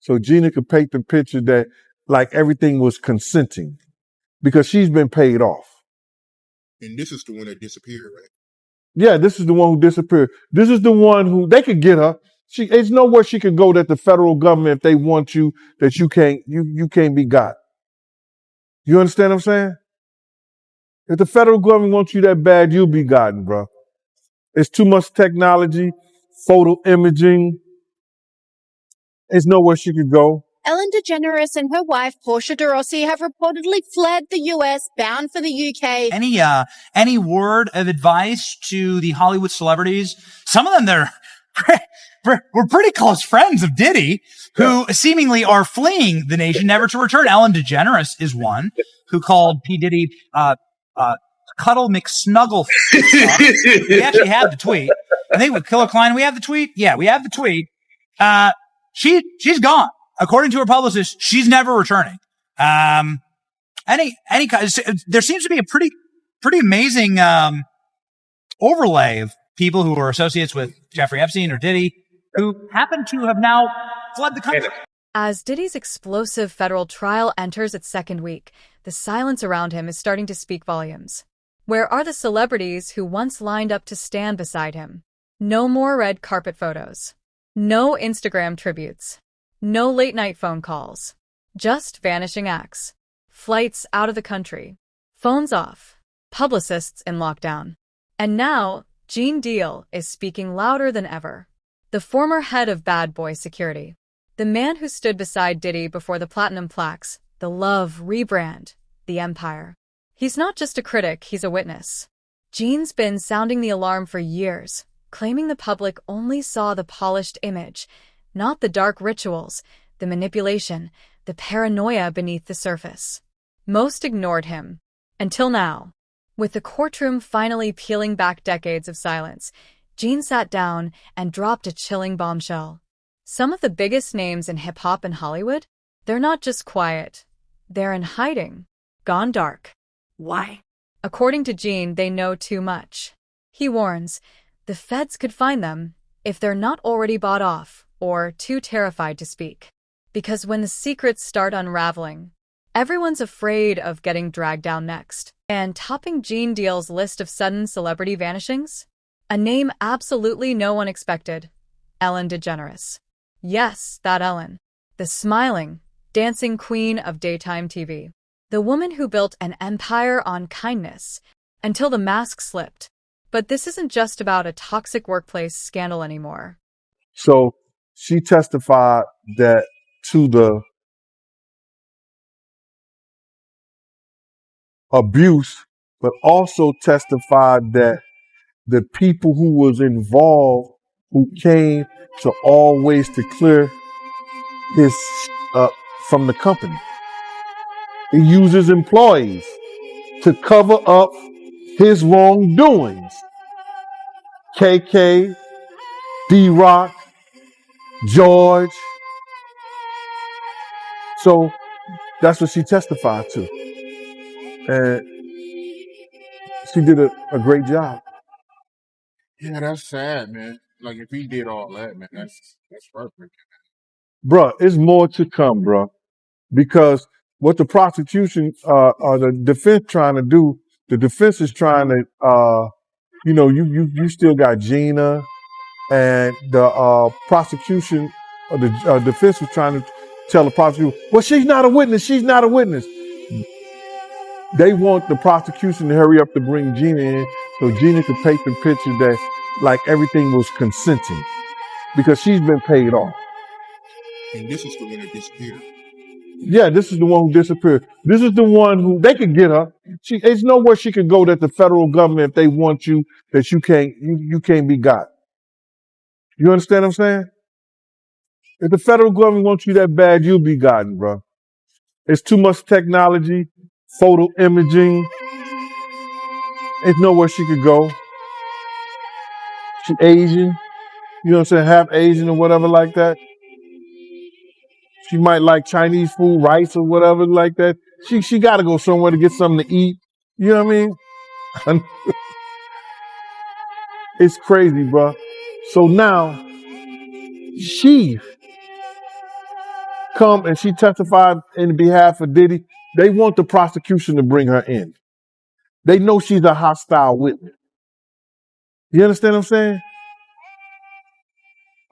so Gina could paint the picture that like everything was consenting because she's been paid off. And this is the one that disappeared, right? Yeah, this is the one who disappeared. This is the one who they could get her. There's nowhere she could go that the federal government, if they want you, that you can't be got. You understand what I'm saying? If the federal government wants you that bad, you'll be gotten, bro. It's too much technology, photo imaging. There's nowhere she could go. Ellen DeGeneres and her wife, Portia de Rossi, have reportedly fled the US, bound for the UK. Any word of advice to the Hollywood celebrities? Some of them, we're pretty close friends of Diddy, who seemingly are fleeing the nation, never to return. Ellen DeGeneres is one who called P. Diddy, Cuddle McSnuggle. We actually have the tweet. I think with Killer Klein, we have the tweet. Yeah, we have the tweet. She's gone. According to her publicist, she's never returning. There seems to be a pretty amazing, overlay of people who are associates with Jeffrey Epstein or Diddy who happen to have now fled the country. As Diddy's explosive federal trial enters its second week, the silence around him is starting to speak volumes. Where are the celebrities who once lined up to stand beside him? No more red carpet photos. No Instagram tributes. No late-night phone calls. Just vanishing acts. Flights out of the country. Phones off. Publicists in lockdown. And now, Gene Deal is speaking louder than ever. The former head of Bad Boy Security. The man who stood beside Diddy before the platinum plaques, the Love rebrand, the Empire. He's not just a critic, he's a witness. Gene's been sounding the alarm for years, claiming the public only saw the polished image, not the dark rituals, the manipulation, the paranoia beneath the surface. Most ignored him. Until now. With the courtroom finally peeling back decades of silence, Gene sat down and dropped a chilling bombshell. Some of the biggest names in hip-hop and Hollywood, they're not just quiet. They're in hiding. Gone dark. Why? According to Gene, they know too much. He warns, the feds could find them if they're not already bought off or too terrified to speak. Because when the secrets start unraveling, everyone's afraid of getting dragged down next. And topping Gene Deal's list of sudden celebrity vanishings? A name absolutely no one expected. Ellen DeGeneres. Yes, that Ellen. The smiling, dancing queen of daytime TV. The woman who built an empire on kindness until the mask slipped. But this isn't just about a toxic workplace scandal anymore. So she testified that to the abuse, but also testified that the people who was involved, who came to always to clear his from the company. He uses employees to cover up his wrongdoings. KK, D-Rock, George. So that's what she testified to. And she did a great job. Yeah, that's sad, man. Like if he did all that, man, that's perfect. Bruh, it's more to come, bruh. Because what the prosecution or the defense trying to do, the defense is trying to you still got Gina, and the prosecution or the defense was trying to tell the prosecution, well, she's not a witness, she's not a witness. They want the prosecution to hurry up to bring Gina in so Gina could paint the picture that like everything was consenting because she's been paid off. And this is the one that disappeared. Yeah, this is the one who disappeared. This is the one who they could get her. There's nowhere she could go that the federal government, if they want you, that you can't be got. You understand what I'm saying? If the federal government wants you that bad, you'll be gotten, bro. It's too much technology, photo imaging. There's nowhere she could go. She's Asian, you know what I'm saying, half Asian or whatever like that. She might like Chinese food, rice or whatever like that. She got to go somewhere to get something to eat. You know what I mean? It's crazy, bro. So now she come and she testified in behalf of Diddy, they want the prosecution to bring her in. They know she's a hostile witness. You understand what I'm saying?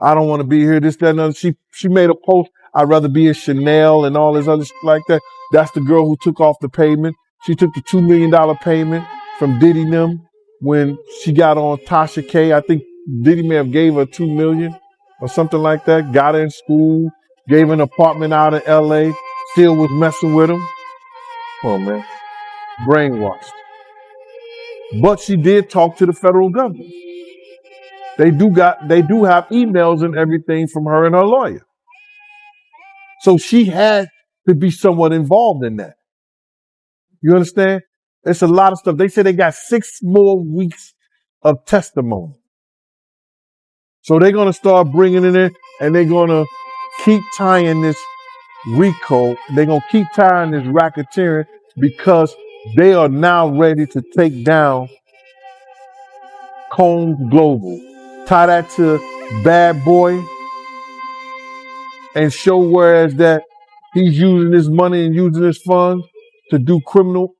I don't want to be here, this, that, and other. She made a post, I'd rather be in Chanel and all this other shit like that. That's the girl who took off the payment. She took the $2 million payment from Diddy and them when she got on Tasha K. I think Diddy may have gave her $2 million or something like that. Got her in school, gave her an apartment out in LA, still was messing with him. Come on, man. Brainwashed. But she did talk to the federal government. They do have emails and everything from her and her lawyer. So she had to be somewhat involved in that. You understand? It's a lot of stuff. They said they got 6 more weeks of testimony. So they're going to start bringing it in and they're going to keep tying this RICO. They're going to keep tying this racketeering because they are now ready to take down Combs Global. Tie that to Bad Boy and show whereas that he's using his money and using his funds to do criminal.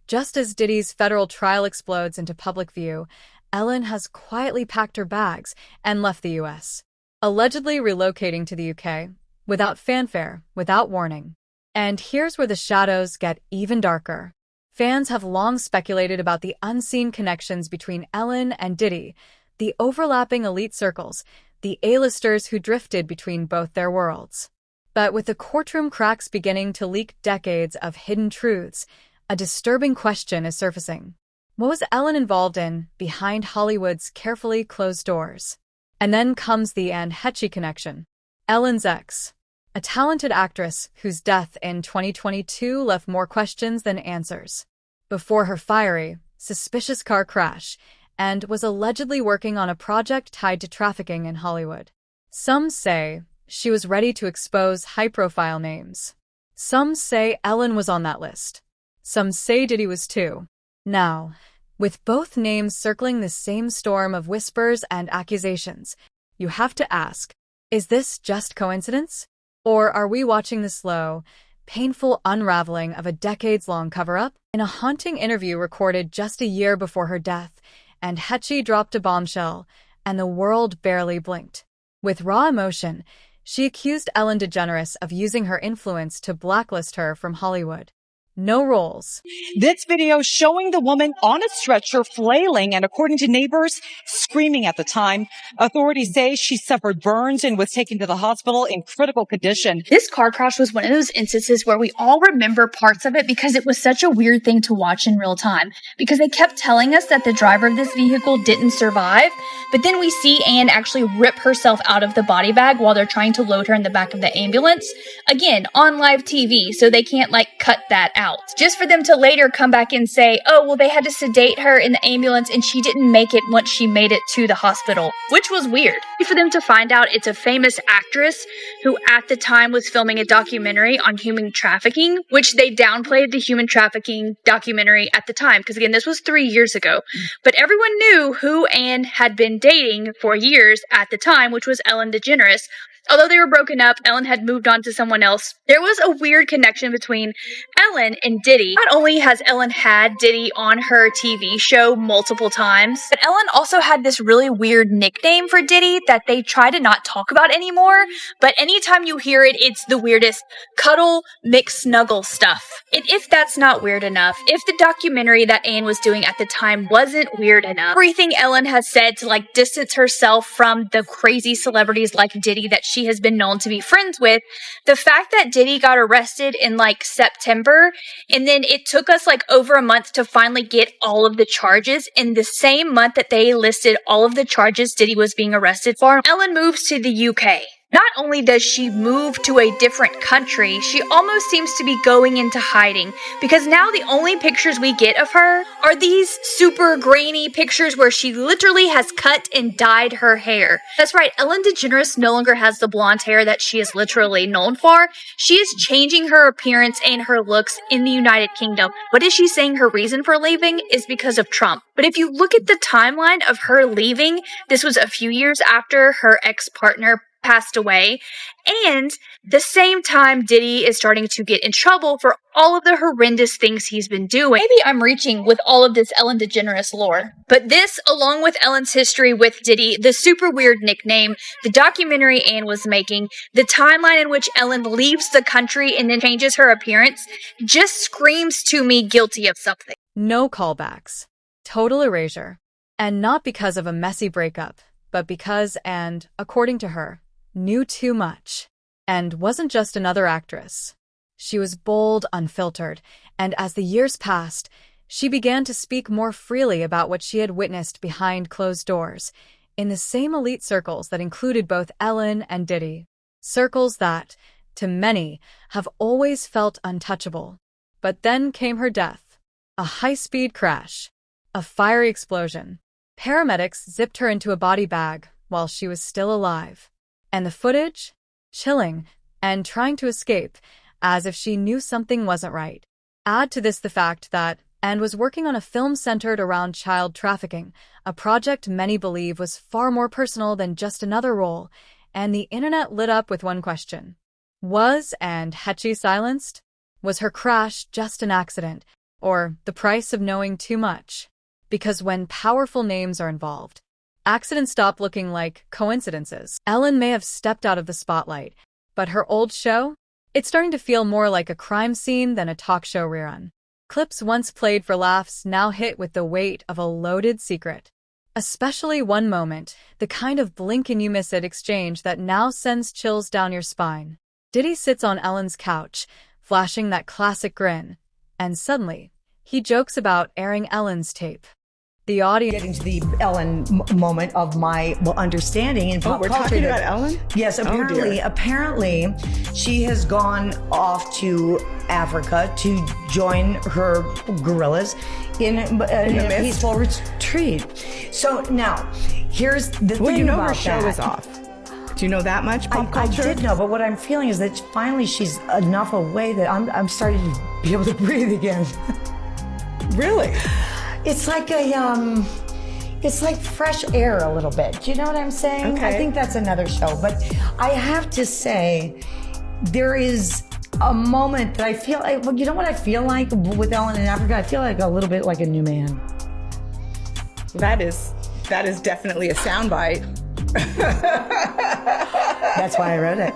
Just as Diddy's federal trial explodes into public view, Ellen has quietly packed her bags and left the U.S., allegedly relocating to the UK, without fanfare, without warning. And here's where the shadows get even darker. Fans have long speculated about the unseen connections between Ellen and Diddy, the overlapping elite circles, the A-listers who drifted between both their worlds. But with the courtroom cracks beginning to leak decades of hidden truths, a disturbing question is surfacing. What was Ellen involved in behind Hollywood's carefully closed doors? And then comes the Anne Heche connection. Ellen's ex, a talented actress whose death in 2022 left more questions than answers. Before her fiery, suspicious car crash, and was allegedly working on a project tied to trafficking in Hollywood. Some say she was ready to expose high-profile names. Some say Ellen was on that list. Some say Diddy was too. Now, with both names circling the same storm of whispers and accusations, you have to ask, is this just coincidence? Or are we watching the slow, painful unraveling of a decades-long cover-up? In a haunting interview recorded just a year before her death, and Heche dropped a bombshell, and the world barely blinked. With raw emotion, she accused Ellen DeGeneres of using her influence to blacklist her from Hollywood. No roles. This video showing the woman on a stretcher flailing and, according to neighbors, screaming at the time. Authorities say she suffered burns and was taken to the hospital in critical condition. This car crash was one of those instances where we all remember parts of it because it was such a weird thing to watch in real time. Because they kept telling us that the driver of this vehicle didn't survive, but then we see Anne actually rip herself out of the body bag while they're trying to load her in the back of the ambulance. Again, on live TV, so they can't cut that out. Just for them to later come back and say, oh, well, they had to sedate her in the ambulance and she didn't make it once she made it to the hospital, which was weird. For them to find out it's a famous actress who at the time was filming a documentary on human trafficking, which they downplayed the human trafficking documentary at the time, because again, this was 3 years ago. But everyone knew who Anne had been dating for years at the time, which was Ellen DeGeneres. Although they were broken up, Ellen had moved on to someone else. There was a weird connection between Ellen and Diddy. Not only has Ellen had Diddy on her TV show multiple times, but Ellen also had this really weird nickname for Diddy that they try to not talk about anymore. But anytime you hear it, it's the weirdest cuddle, mix, snuggle stuff. And if that's not weird enough, if the documentary that Anne was doing at the time wasn't weird enough, everything Ellen has said to distance herself from the crazy celebrities like Diddy that she has been known to be friends with, the fact that Diddy got arrested in September, and then it took us over a month to finally get all of the charges, in the same month that they listed all of the charges Diddy was being arrested for, Ellen moves to the UK. Not only does she move to a different country, she almost seems to be going into hiding, because now the only pictures we get of her are these super grainy pictures where she literally has cut and dyed her hair. That's right, Ellen DeGeneres no longer has the blonde hair that she is literally known for. She is changing her appearance and her looks in the United Kingdom. What is she saying her reason for leaving is because of Trump? But if you look at the timeline of her leaving, this was a few years after her ex-partner passed away, and the same time Diddy is starting to get in trouble for all of the horrendous things he's been doing. Maybe I'm reaching with all of this Ellen DeGeneres lore, but this, along with Ellen's history with Diddy, the super weird nickname, the documentary Anne was making, the timeline in which Ellen leaves the country and then changes her appearance, just screams to me guilty of something. No callbacks. Total erasure. And not because of a messy breakup, but because, and according to her, knew too much. And wasn't just another actress. She was bold, unfiltered, and as the years passed, she began to speak more freely about what she had witnessed behind closed doors, in the same elite circles that included both Ellen and Diddy. Circles that, to many, have always felt untouchable. But then came her death. A high-speed crash. A fiery explosion. Paramedics zipped her into a body bag while she was still alive. And the footage? Chilling, and trying to escape, as if she knew something wasn't right. Add to this the fact that Anne was working on a film centered around child trafficking, a project many believe was far more personal than just another role, and the internet lit up with one question. Was Anne Hetchy silenced? Was her crash just an accident, or the price of knowing too much? Because when powerful names are involved, accidents stop looking like coincidences. Ellen may have stepped out of the spotlight, but her old show? It's starting to feel more like a crime scene than a talk show rerun. Clips once played for laughs now hit with the weight of a loaded secret. Especially one moment, the kind of blink-and-you-miss-it exchange that now sends chills down your spine. Diddy sits on Ellen's couch, flashing that classic grin, and suddenly, he jokes about airing Ellen's tape. The audience getting to the Ellen moment of my understanding in pop we're culture. talking about Ellen? Yes, apparently she has gone off to Africa to join her gorillas in a peaceful retreat. So now, here's the Well, thing you know about her show that. is off. Do you know that much pop culture? I did know, but what I'm feeling is that finally she's enough away that I'm starting to be able to breathe again. Really? It's like it's like fresh air a little bit. Do you know what I'm saying? Okay. I think that's another show. But I have to say, there is a moment that I feel like, well, you know what I feel like with Ellen in Africa? I feel like a little bit like a new man. That is definitely a soundbite. That's why I wrote it.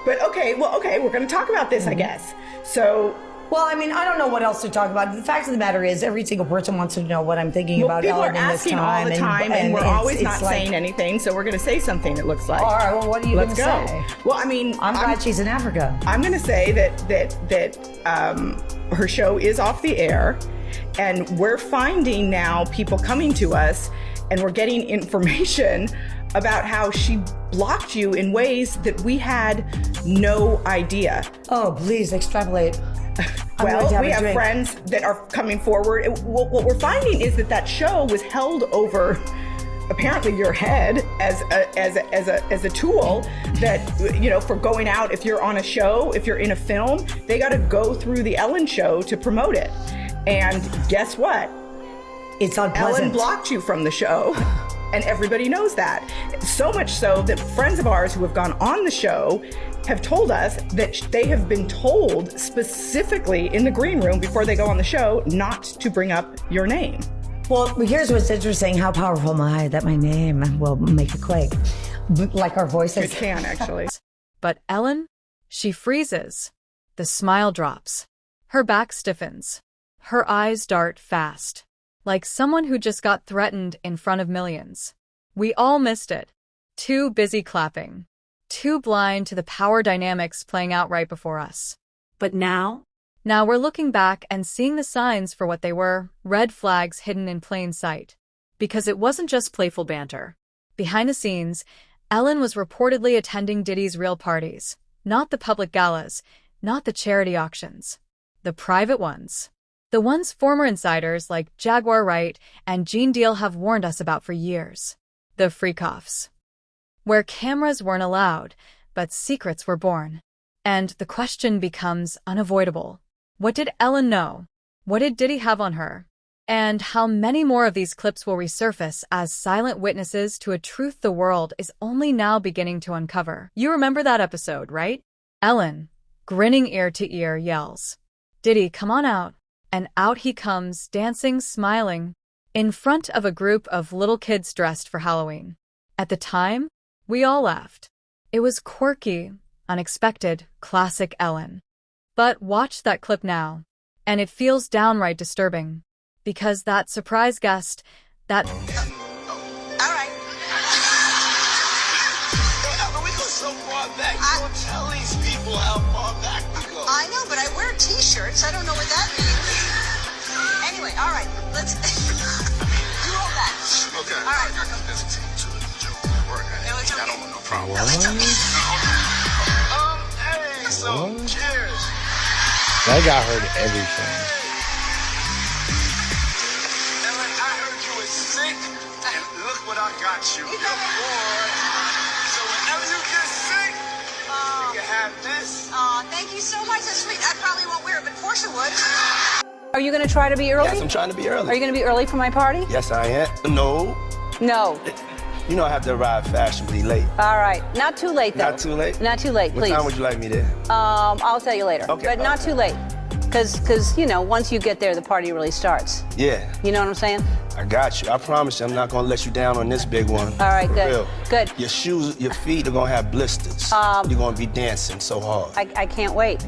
But okay, we're going to talk about this, I guess. So, well, I mean, I don't know what else to talk about. The fact of the matter is, every single person wants to know what I'm thinking about people Ellen are in this asking time. all the time, and we're always it's not like, saying anything, so we're going to say something, it looks like. All right, well, what are you going to Let's say? go. Well, I mean, I'm glad she's in Africa. I'm going to say that her show is off the air, and we're finding now people coming to us, and we're getting information about how she blocked you in ways that we had no idea. Oh, please extrapolate. Well, we have friends that are coming forward. What we're finding is that show was held over apparently your head as a tool that, you know, for going out. If you're on a show, if you're in a film, they got to go through the Ellen show to promote it. And guess what? It's unpleasant. Ellen blocked you from the show. And everybody knows that. So much so that friends of ours who have gone on the show have told us that they have been told specifically in the green room before they go on the show not to bring up your name. Well, here's what's interesting, how powerful my name will make it quake. Like our voices. It can, actually. But Ellen, she freezes. The smile drops. Her back stiffens. Her eyes dart fast. Like someone who just got threatened in front of millions. We all missed it. Too busy clapping. Too blind to the power dynamics playing out right before us. But now we're looking back and seeing the signs for what they were, red flags hidden in plain sight. Because it wasn't just playful banter. Behind the scenes, Ellen was reportedly attending Diddy's real parties. Not the public galas, not the charity auctions. The private ones. The ones former insiders like Jaguar Wright and Gene Deal have warned us about for years. The freak-offs. Where cameras weren't allowed, but secrets were born. And the question becomes unavoidable. What did Ellen know? What did Diddy have on her? And how many more of these clips will resurface as silent witnesses to a truth the world is only now beginning to uncover. You remember that episode, right? Ellen, grinning ear to ear, yells, "Diddy, come on out." And out he comes, dancing, smiling, in front of a group of little kids dressed for Halloween. At the time, we all laughed. It was quirky, unexpected, classic Ellen. But watch that clip now, and it feels downright disturbing. Because that surprise guest, that... All right. We go so far back. You don't tell these people how far back we go. I know, but I wear T-shirts. I don't know what that means. Anyway, all right. Let's... do all that. Okay. All right. I got this team to the joke. I don't want no problem. What? Hey, so, cheers. That guy heard everything. What I got you. You're bored. So whenever you get sick, you can have this. Thank you so much. That's sweet. I probably won't wear it, but Portia would. Are you going to try to be early? Yes, I'm trying to be early. Are you going to be early for my party? Yes, I am. No. No. You know I have to arrive fashionably late. All right. Not too late, though. Not too late? Not too late, please. What time would you like me there? I'll tell you later. Okay. But not too late. Because, you know, once you get there, the party really starts. Yeah. You know what I'm saying? I got you. I promise you I'm not going to let you down on this big one. All right, For good. real. Good. Your shoes, your feet are going to have blisters. You're going to be dancing so hard. I can't wait.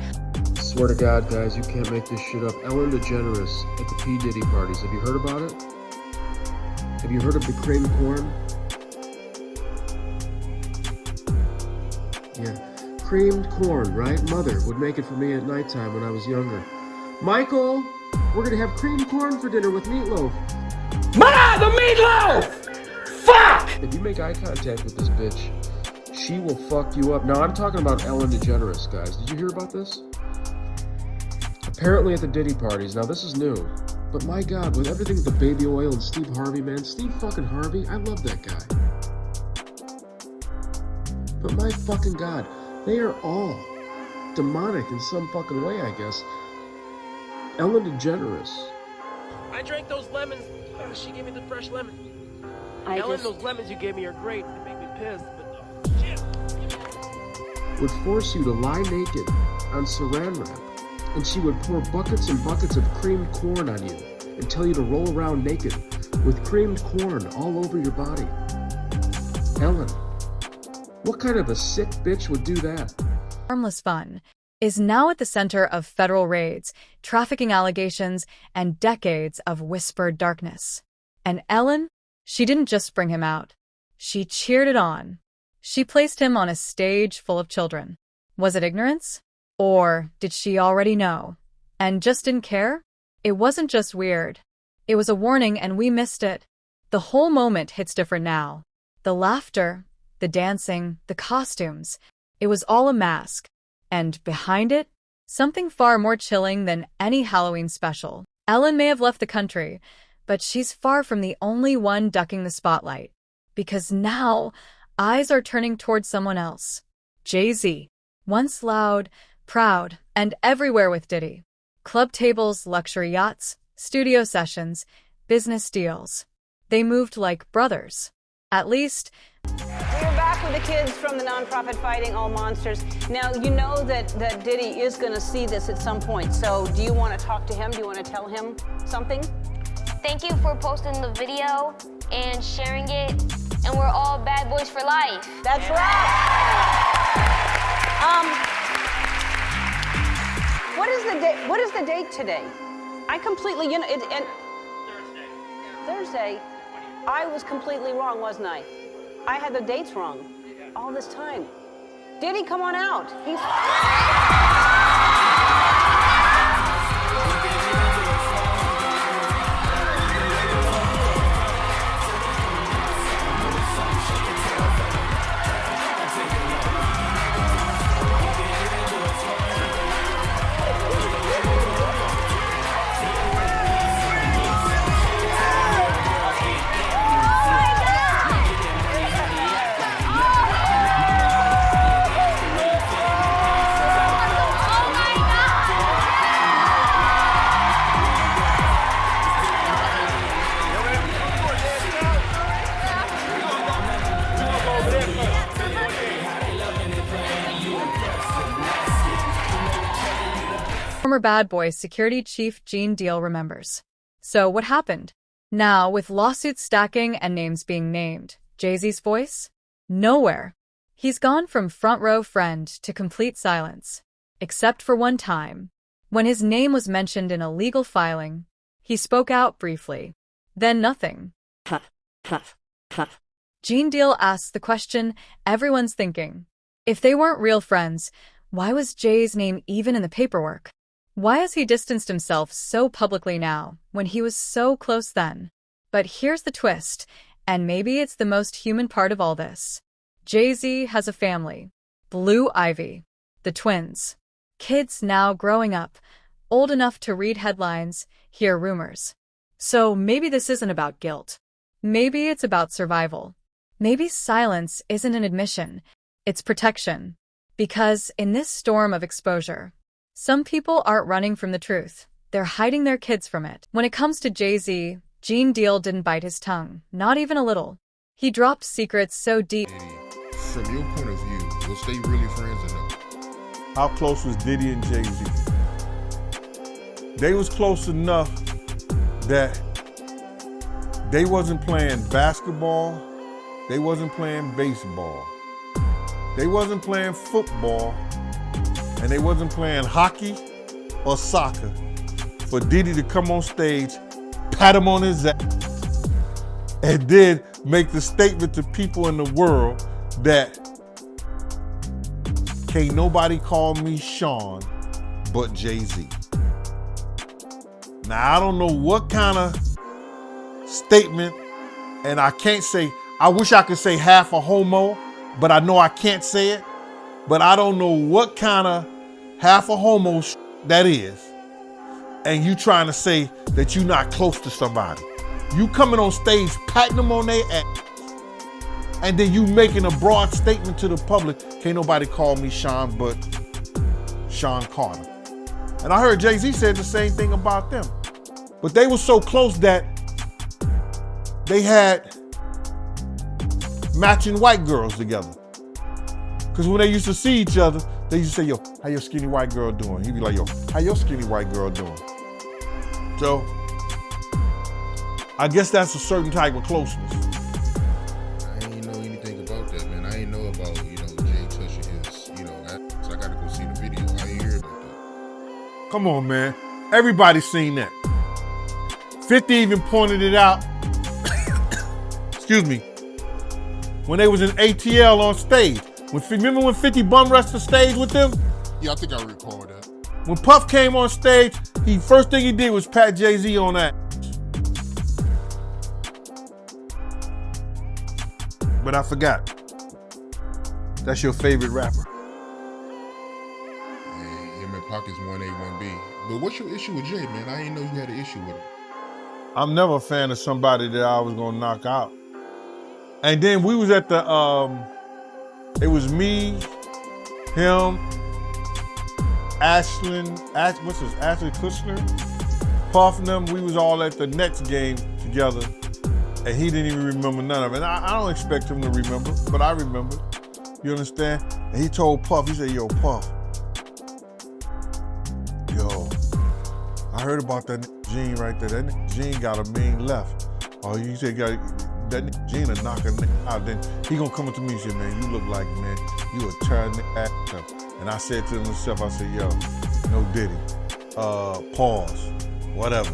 Swear to God, guys, you can't make this shit up. Ellen DeGeneres at the P. Diddy parties. Have you heard about it? Have you heard of the cream corn? Yeah. Creamed corn, right? Mother would make it for me at nighttime when I was younger. Michael, we're gonna have creamed corn for dinner with meatloaf. Ma, the meatloaf! Fuck! If you make eye contact with this bitch, she will fuck you up. Now, I'm talking about Ellen DeGeneres, guys. Did you hear about this? Apparently at the Diddy parties. Now, this is new. But my God, with everything with the baby oil and Steve Harvey, man. Steve fucking Harvey, I love that guy. But my fucking God, they are all demonic in some fucking way, I guess. Ellen DeGeneres. I drank those lemons. She gave me the fresh lemon. Ellen, those lemons you gave me are great. They make me pissed, but shit. Would force you to lie naked on saran wrap, and she would pour buckets and buckets of creamed corn on you and tell you to roll around naked with creamed corn all over your body. Ellen, what kind of a sick bitch would do that? Harmless fun is now at the center of federal raids, trafficking allegations, and decades of whispered darkness. And Ellen, she didn't just bring him out. She cheered it on. She placed him on a stage full of children. Was it ignorance? Or did she already know? And just didn't care? It wasn't just weird. It was a warning, and we missed it. The whole moment hits different now. The laughter, the dancing, the costumes. It was all a mask. And behind it, something far more chilling than any Halloween special. Ellen may have left the country, but she's far from the only one ducking the spotlight. Because now, eyes are turning towards someone else. Jay-Z. Once loud, proud, and everywhere with Diddy. Club tables, luxury yachts, studio sessions, business deals. They moved like brothers. At least... We're back with the kids from the nonprofit Fighting All Monsters. Now, you know that Diddy is going to see this at some point, so do you want to talk to him? Do you want to tell him something? Thank you for posting the video and sharing it, and we're all bad boys for life. That's right. What is the date today? I completely, Thursday. I was completely wrong, wasn't I? I had the dates wrong all this time. Diddy, come on out. Former Bad Boy security chief Gene Deal remembers. So what happened? Now, with lawsuits stacking and names being named, Jay-Z's voice? Nowhere. He's gone from front row friend to complete silence. Except for one time. When his name was mentioned in a legal filing, he spoke out briefly. Then nothing. Gene Deal asks the question everyone's thinking. If they weren't real friends, why was Jay's name even in the paperwork? Why has he distanced himself so publicly now, when he was so close then? But here's the twist, and maybe it's the most human part of all this. Jay-Z has a family. Blue Ivy. The twins. Kids now growing up, old enough to read headlines, hear rumors. So maybe this isn't about guilt. Maybe it's about survival. Maybe silence isn't an admission, it's protection. Because in this storm of exposure, some people aren't running from the truth. They're hiding their kids from it. When it comes to Jay-Z, Gene Deal didn't bite his tongue, not even a little. He dropped secrets so deep. From your point of view, was they really friends or no? How close was Diddy and Jay-Z? They was close enough that they wasn't playing basketball, they wasn't playing baseball, they wasn't playing football, and they wasn't playing hockey or soccer for Diddy to come on stage, pat him on his ass, and then make the statement to people in the world that can't nobody call me Sean but Jay-Z. Now, I don't know what kind of statement, and I can't say, I wish I could say half a homo, but I know I can't say it. But I don't know what kind of half a homo that is. And you trying to say that you're not close to somebody. You coming on stage, patting them on their ass, and then you making a broad statement to the public, can't nobody call me Sean but Sean Carter. And I heard Jay-Z said the same thing about them. But they were so close that they had matching white girls together. Because when they used to see each other, they used to say, yo, how your skinny white girl doing? He'd be like, yo, how your skinny white girl doing? So, I guess that's a certain type of closeness. I ain't know anything about that, man. I ain't know about, Jay touching his, so I gotta go see the video. I ain't hear about that. Come on, man. Everybody's seen that. 50 even pointed it out. Excuse me. When they was in ATL on stage. Remember when 50 bum rushed the stage with them? Yeah, I think I recall that. When Puff came on stage, first thing he did was pat Jay-Z on that. But I forgot. That's your favorite rapper. Yeah, him and Pac is 1A, 1B. But what's your issue with Jay, man? I didn't know you had an issue with him. I'm never a fan of somebody that I was gonna knock out. And then we was at the, it was me, him, Ashley Kushner, Puff and them. We was all at the next game together, and he didn't even remember none of it. And I don't expect him to remember, but I remember. You understand? And he told Puff, he said, yo, Puff, yo, I heard about that Gene right there. That Gene got a mean left. Oh, you said that Gene a knocking out. Then he gonna come up to me and say, man, you look like, man, you a tearing ass up. And I said to myself, I said, yo, no Diddy. Pause, whatever.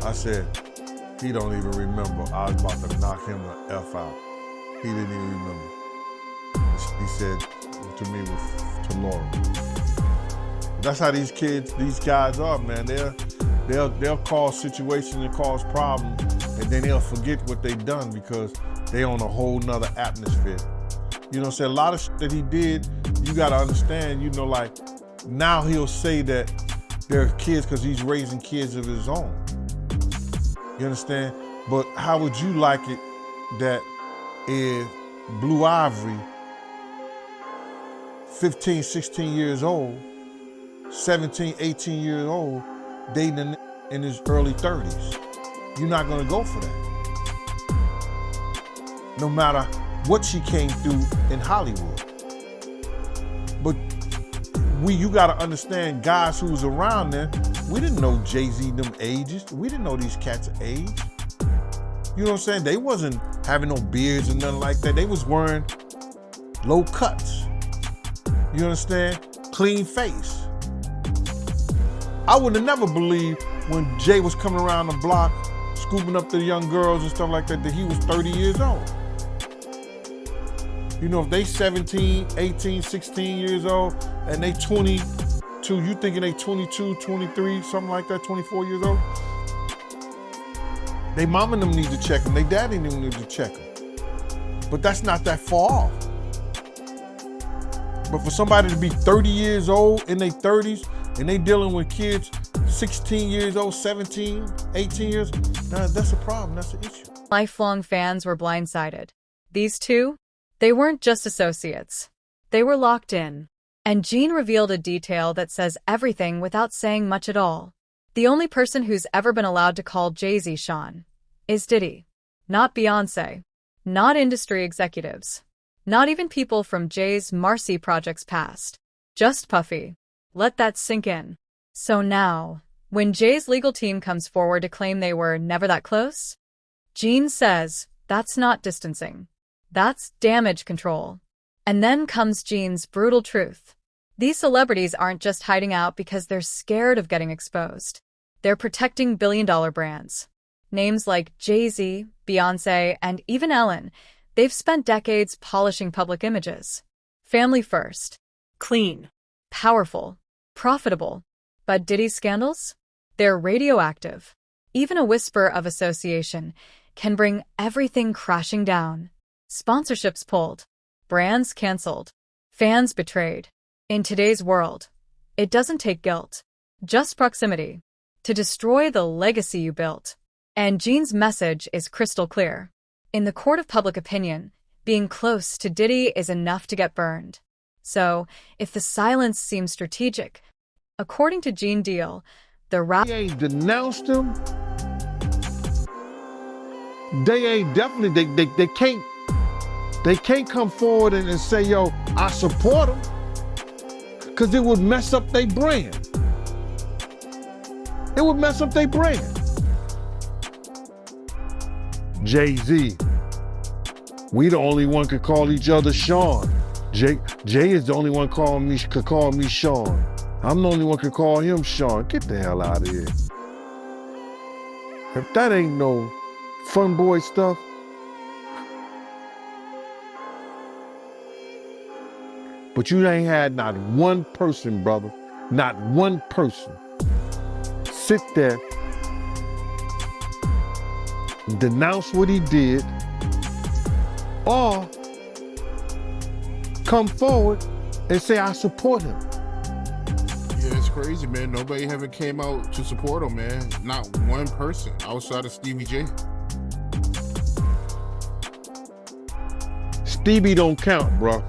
I said, he don't even remember. I was about to knock him the F out. He didn't even remember. He said to me, to Laura. That's how these guys are, man. They'll cause situations and cause problems, and then they'll forget what they've done because they on a whole nother atmosphere. You know what I'm saying? A lot of shit that he did, you gotta understand, like now he'll say that they're kids because he's raising kids of his own. You understand? But how would you like it that if Blue Ivory, 15, 16 years old, 17, 18 years old, dating a in his early 30s. You're not gonna go for that. No matter what she came through in Hollywood. But you got to understand, guys who was around then, we didn't know Jay-Z them ages. We didn't know these cats' age. You know what I'm saying? They wasn't having no beards and nothing like that. They was wearing low cuts. You understand? Clean face. I would have never believed when Jay was coming around the block, scooping up the young girls and stuff like that he was 30 years old. You know, if they 17, 18, 16 years old, and they 22, you thinking they 22, 23, something like that, 24 years old? They mama and them need to check them, they daddy and them need to check them. But that's not that far off. But for somebody to be 30 years old in their 30s, and they dealing with kids 16 years old, 17, 18 years, that's a problem, that's an issue. Lifelong fans were blindsided. These two, they weren't just associates. They were locked in. And Gene revealed a detail that says everything without saying much at all. The only person who's ever been allowed to call Jay-Z Sean is Diddy. Not Beyonce. Not industry executives. Not even people from Jay's Marcy projects past. Just Puffy. Let that sink in. So now, when Jay's legal team comes forward to claim they were never that close, Gene says that's not distancing. That's damage control. And then comes Gene's brutal truth. These celebrities aren't just hiding out because they're scared of getting exposed. They're protecting billion-dollar brands. Names like Jay-Z, Beyonce, and even Ellen, they've spent decades polishing public images. Family first. Clean. Powerful. Profitable. But Diddy's scandals? They're radioactive. Even a whisper of association can bring everything crashing down. Sponsorships pulled. Brands canceled. Fans betrayed. In today's world, it doesn't take guilt, just proximity, to destroy the legacy you built. And Gene's message is crystal clear. In the court of public opinion, being close to Diddy is enough to get burned. So, if the silence seems strategic, according to Gene Deal, the rap... They ain't denounced him. They ain't definitely, they can't come forward and say, yo, I support him. Because it would mess up their brand. It would mess up their brand. Jay-Z. We the only one could call each other Sean. Jay is the only one could call me Sean. I'm the only one could call him Sean. Get the hell out of here. If that ain't no fun boy stuff, but you ain't had not one person, brother, not one person sit there, denounce what he did, or come forward and say, I support him. Yeah, it's crazy, man. Nobody haven't came out to support him, man. Not one person outside of Stevie J. Stevie don't count, bro.